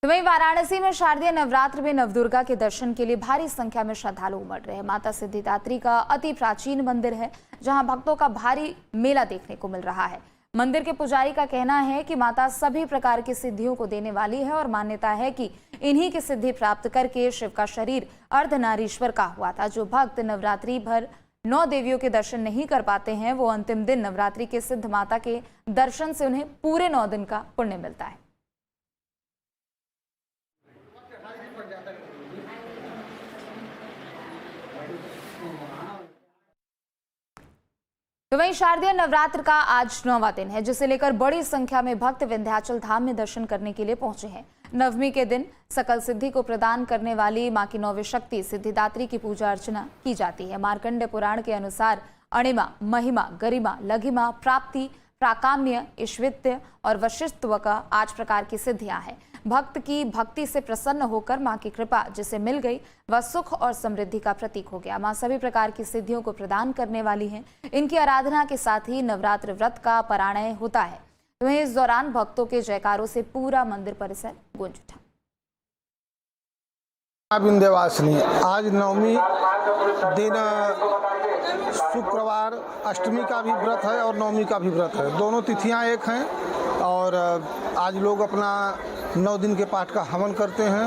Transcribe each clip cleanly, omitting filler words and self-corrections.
तो वहीं वाराणसी में शारदीय नवरात्र में नवदुर्गा के दर्शन के लिए भारी संख्या में श्रद्धालु उमड़ रहे हैं। माता सिद्धिदात्री का अति प्राचीन मंदिर है, जहां भक्तों का भारी मेला देखने को मिल रहा है। मंदिर के पुजारी का कहना है कि माता सभी प्रकार की सिद्धियों को देने वाली है और मान्यता है कि इन्हीं की सिद्धि प्राप्त करके शिव का शरीर अर्धनारीश्वर का हुआ था। जो भक्त नवरात्रि भर 9 देवियों के दर्शन नहीं कर पाते हैं, वो अंतिम दिन नवरात्रि के सिद्ध माता के दर्शन से उन्हें पूरे 9 दिन का पुण्य मिलता है। तो वहीं शारदीय नवरात्र का आज 9वां दिन है, जिसे लेकर बड़ी संख्या में भक्त विंध्याचल धाम में दर्शन करने के लिए पहुंचे हैं। नवमी के दिन सकल सिद्धि को प्रदान करने वाली मां की 9वीं शक्ति सिद्धिदात्री की पूजा अर्चना की जाती है। मार्कंडेय पुराण के अनुसार अणिमा, महिमा, गरिमा, लघिमा, प्राप्ति, प्राकाम्य, ईश्वित्य और वशिष्ठत्व का 8 प्रकार की सिद्धियां हैं। भक्त की भक्ति से प्रसन्न होकर मां की कृपा जिसे मिल गई, वह सुख और समृद्धि का प्रतीक हो गया। मां सभी प्रकार की सिद्धियों को प्रदान करने वाली हैं। इनकी आराधना के साथ ही नवरात्र व्रत का पारायण होता है। वहीं इस दौरान भक्तों के जयकारों से पूरा मंदिर परिसर गूंज उठा। विंध्यवासिनी आज 9वीं दिन शुक्रवार अष्टमी का भी व्रत है और 9वीं का भी व्रत है। दोनों तिथियां एक हैं और आज लोग अपना 9 दिन के पाठ का हवन करते हैं,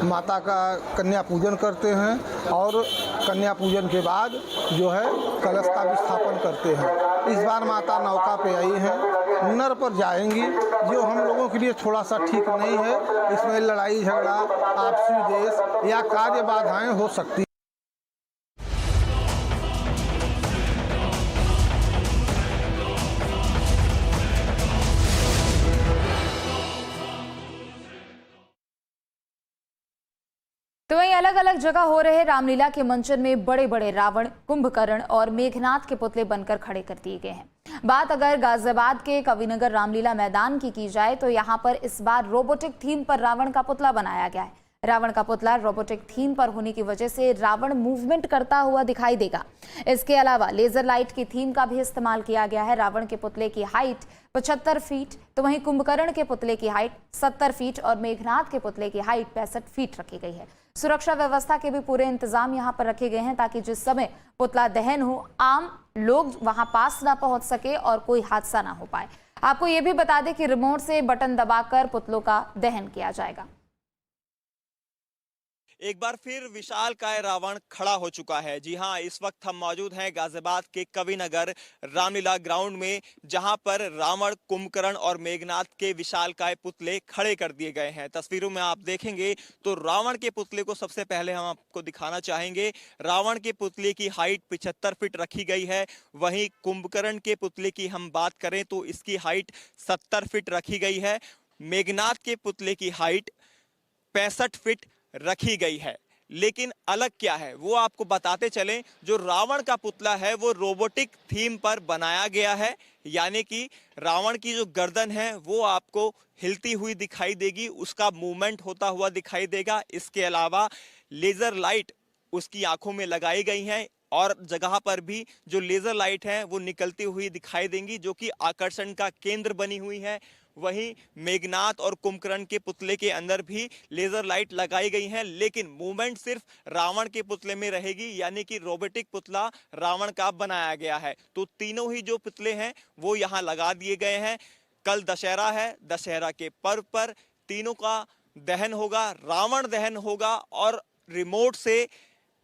माता का कन्या पूजन करते हैं और कन्या पूजन के बाद जो है कलश का भी स्थापन करते हैं। इस बार माता नौका पे आई हैं, नर पर जाएंगी, जो हम लोगों के लिए थोड़ा सा ठीक नहीं है। इसमें लड़ाई झगड़ा, आपसी देश या कार्य बाधाएं हो सकती। तो वहीं अलग अलग जगह हो रहे रामलीला के मंचन में बड़े बड़े रावण, कुंभकर्ण और मेघनाथ के पुतले बनकर खड़े कर दिए गए हैं। बात अगर गाजियाबाद के कविनगर रामलीला मैदान की जाए तो यहां पर इस बार रोबोटिक थीम पर रावण का पुतला बनाया गया है। रावण का पुतला रोबोटिक थीम पर होने की वजह से रावण मूवमेंट करता हुआ दिखाई देगा। इसके अलावा लेजर लाइट की थीम का भी इस्तेमाल किया गया है। रावण के पुतले की हाइट 75 फीट, तो वहीं कुंभकर्ण के पुतले की हाइट 70 फीट और मेघनाथ के पुतले की हाइट 65 फीट रखी गई है। सुरक्षा व्यवस्था के भी पूरे इंतजाम यहां पर रखे गए हैं, ताकि जिस समय पुतला दहन हो, आम लोग वहां पास ना पहुंच सके और कोई हादसा ना हो पाए। आपको यह भी बता दें कि रिमोट से बटन दबाकर पुतलों का दहन किया जाएगा। एक बार फिर विशालकाय रावण खड़ा हो चुका है। जी हां, इस वक्त हम मौजूद हैं गाजियाबाद के कविनगर रामलीला ग्राउंड में, जहां पर रावण, कुंभकर्ण और मेघनाथ के विशालकाय पुतले खड़े कर दिए गए हैं। तस्वीरों में आप देखेंगे तो रावण के पुतले को सबसे पहले हम आपको दिखाना चाहेंगे। रावण के पुतले की हाइट 75 फीट रखी गई है। वहीं कुंभकर्ण के पुतले की हम बात करें तो इसकी हाइट 70 फीट रखी गई है। मेघनाथ के पुतले की हाइट 65 फीट रखी गई है। लेकिन अलग क्या है वो आपको बताते चलें। जो रावण का पुतला है वो रोबोटिक थीम पर बनाया गया है, यानी कि रावण की जो गर्दन है वो आपको हिलती हुई दिखाई देगी, उसका मूवमेंट होता हुआ दिखाई देगा। इसके अलावा लेजर लाइट उसकी आंखों में लगाई गई हैं और जगह पर भी जो लेजर लाइट है वो निकलती हुई दिखाई देंगी, जो कि आकर्षण का केंद्र बनी हुई है। वहीं मेघनाथ और कुंभकर्ण के पुतले के अंदर भी लेजर लाइट लगाई गई हैं, लेकिन मूवमेंट सिर्फ रावण के पुतले में रहेगी, यानी कि रोबोटिक पुतला रावण का बनाया गया है। तो तीनों ही जो पुतले हैं वो यहाँ लगा दिए गए हैं। कल दशहरा है, दशहरा के पर्व पर तीनों का दहन होगा, रावण दहन होगा और रिमोट से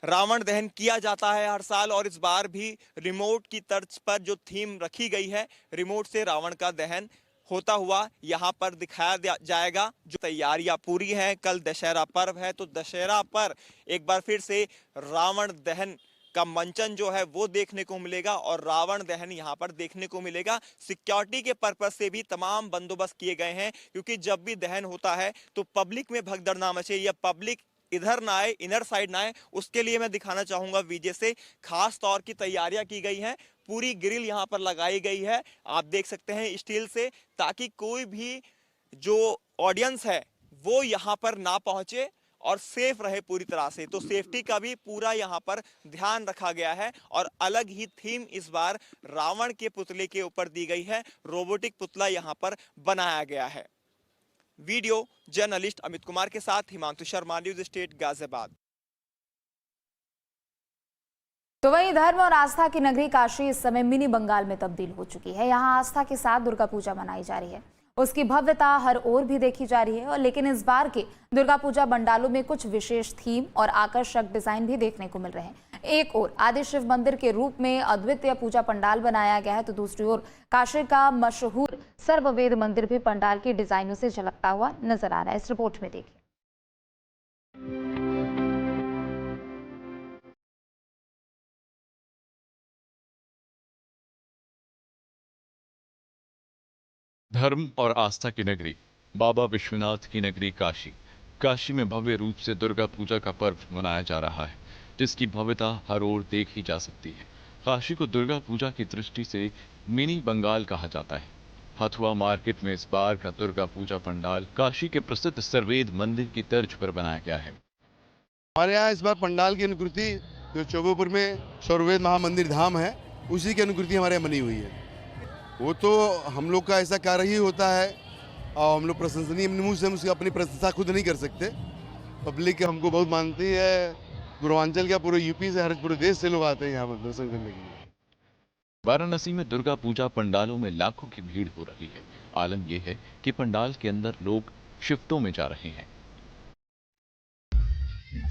रावण दहन किया जाता है हर साल। और इस बार भी रिमोट की तर्ज पर जो थीम रखी गई है, रिमोट से रावण का दहन होता हुआ यहाँ पर दिखाया जाएगा। जो तैयारियां पूरी हैं, कल दशहरा पर्व है, तो दशहरा पर एक बार फिर से रावण दहन का मंचन जो है वो देखने को मिलेगा और रावण दहन यहाँ पर देखने को मिलेगा। सिक्योरिटी के पर्पज से भी तमाम बंदोबस्त किए गए हैं, क्योंकि जब भी दहन होता है तो पब्लिक में भगदड़ ना मचे या पब्लिक इधर ना आए, इनर साइड ना आए, उसके लिए मैं दिखाना चाहूंगा वीजे से खास तौर की तैयारियां की गई हैं। पूरी ग्रिल यहां पर लगाई गई है, आप देख सकते हैं स्टील से, ताकि कोई भी जो ऑडियंस है वो यहां पर ना पहुंचे और सेफ रहे पूरी तरह से। तो सेफ्टी का भी पूरा यहां पर ध्यान रखा गया है और अलग ही थीम इस बार रावण के पुतले के ऊपर दी गई है। रोबोटिक पुतला यहां पर बनाया गया है। वीडियो जर्नलिस्ट अमित कुमार के साथ हिमांशु शर्मा, न्यूज स्टेट गाजियाबाद। तो वहीं धर्म और आस्था की नगरी काशी इस समय मिनी बंगाल में तब्दील हो चुकी है। यहाँ आस्था के साथ दुर्गा पूजा मनाई जा रही है, उसकी भव्यता हर ओर भी देखी जा रही है। और लेकिन इस बार के दुर्गा पूजा पंडालों में कुछ विशेष थीम और आकर्षक डिजाइन भी देखने को मिल रहे हैं। एक ओर आदि शिव मंदिर के रूप में अद्वितीय पूजा पंडाल बनाया गया है, तो दूसरी ओर काशी का मशहूर सर्ववेद मंदिर भी पंडाल की डिजाइनों से झलकता हुआ नजर आ रहा है। इस रिपोर्ट में देखिए। धर्म और आस्था की नगरी, बाबा विश्वनाथ की नगरी काशी। काशी में भव्य रूप से दुर्गा पूजा का पर्व मनाया जा रहा है, जिसकी भव्यता हर ओर देखी जा सकती है। काशी को दुर्गा पूजा की दृष्टि से मिनी बंगाल कहा जाता है। हथुआ मार्केट में इस बार का दुर्गा पूजा पंडाल काशी के प्रसिद्ध सर्ववेद मंदिर की तर्ज पर बनाया गया है। हमारे यहाँ इस बार पंडाल की अनुकृति जो चौबेपुर में सर्ववेद महामंदिर धाम है, उसी की अनुकृति हमारे यहाँ बनी हुई है। वो तो हम लोग का ऐसा कार्य ही होता है और हम लोग प्रशंसनीय मुंह से हम उसकी अपनी प्रशंसा खुद नहीं कर सकते। पब्लिक हमको बहुत मानती है। पूर्वांचल का पूरे यूपी से, हर पूरे देश से लोग आते हैं यहाँ पर दर्शन करने के लिए। वाराणसी में दुर्गा पूजा पंडालों में लाखों की भीड़ हो रही है। आलम यह है कि पंडाल के अंदर लोग शिफ्टों में जा रहे हैं।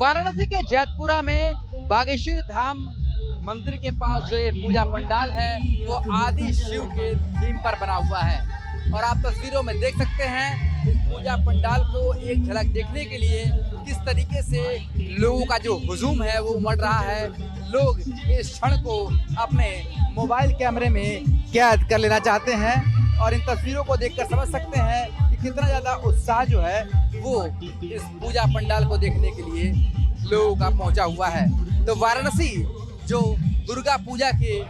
वाराणसी के जैतपुरा में बागेश्वरी धाम मंदिर के पास जो ये पूजा पंडाल है वो आदि शिव के थीम पर बना हुआ है। और आप तस्वीरों में देख सकते हैं इस पूजा पंडाल को एक झलक देखने के लिए किस तरीके से लोगों का जो हुजूम है वो उमड़ रहा है। लोग इस क्षण को अपने मोबाइल कैमरे में कैद कर लेना चाहते हैं और इन तस्वीरों को देखकर समझ सकते हैं कि कितना ज्यादा उत्साह जो है वो इस पूजा पंडाल को देखने के लिए लोगों का पहुंचा हुआ है। तो वाराणसी जो दुर्गा पूजा के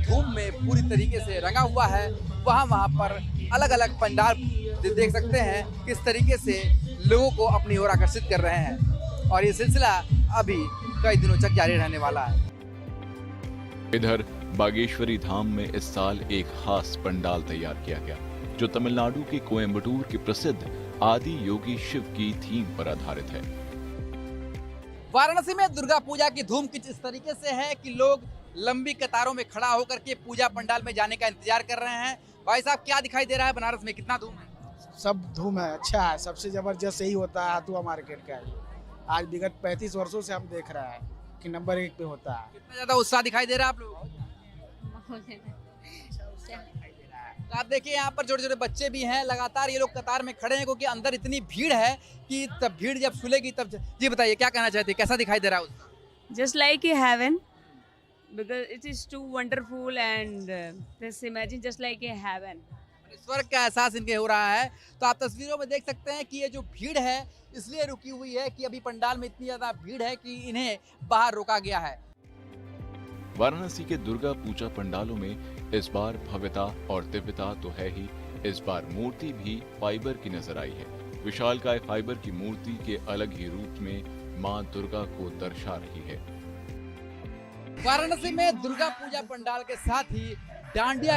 धूम में पूरी तरीके से रंगा हुआ है, वहाँ पर अलग अलग पंडाल देख सकते हैं किस तरीके से लोगों को अपनी ओर आकर्षित कर रहे हैं। और ये सिलसिला अभी कई दिनों तक जारी रहने वाला है। इधर बागेश्वरी धाम में इस साल एक खास पंडाल तैयार किया गया, जो तमिलनाडु के कोयम्बटूर के प्रसिद्ध आदि योगी शिव की थीम पर आधारित है। वाराणसी में दुर्गा पूजा की धूम कुछ इस तरीके से है कि लोग लंबी कतारों में खड़ा होकर के पूजा पंडाल में जाने का इंतजार कर रहे हैं। भाई साहब, क्या दिखाई दे रहा है बनारस में, कितना धूम है? सब धूम है, अच्छा है। सबसे जबरदस्त यही होता है हथुआ मार्केट का। आज विगत 35 वर्षों से हम देख रहे हैं कि नंबर 1 पे होता है। कितना ज्यादा उत्साह दिखाई दे रहा है आप लोग? आप देखिए यहाँ पर छोटे छोटे बच्चे भी हैं, लगातार ये लोग कतार में खड़े हैं क्योंकि अंदर इतनी भीड़ है कि तब भीड़ जब खुलेगी तब। जी बताइए, क्या कहना चाहते हैं, कैसा दिखाई दे रहा है? Just like a heaven, because it is too wonderful and just imagine just like a heaven. स्वर्ग का एहसास इनके हो रहा है। तो आप तस्वीरों में देख सकते हैं कि ये जो भीड़ है इसलिए रुकी हुई है कि अभी पंडाल में इतनी ज्यादा भीड़ है कि इन्हें बाहर रोका गया है। वाराणसी के दुर्गा पूजा पंडालों में इस बार भव्यता और दिव्यता तो है ही, इस बार मूर्ति भी फाइबर की नजर आई है। विशालकाय फाइबर की मूर्ति के अलग ही रूप में मां दुर्गा को दर्शा रही है। वाराणसी में दुर्गा पूजा पंडाल के साथ ही डांडिया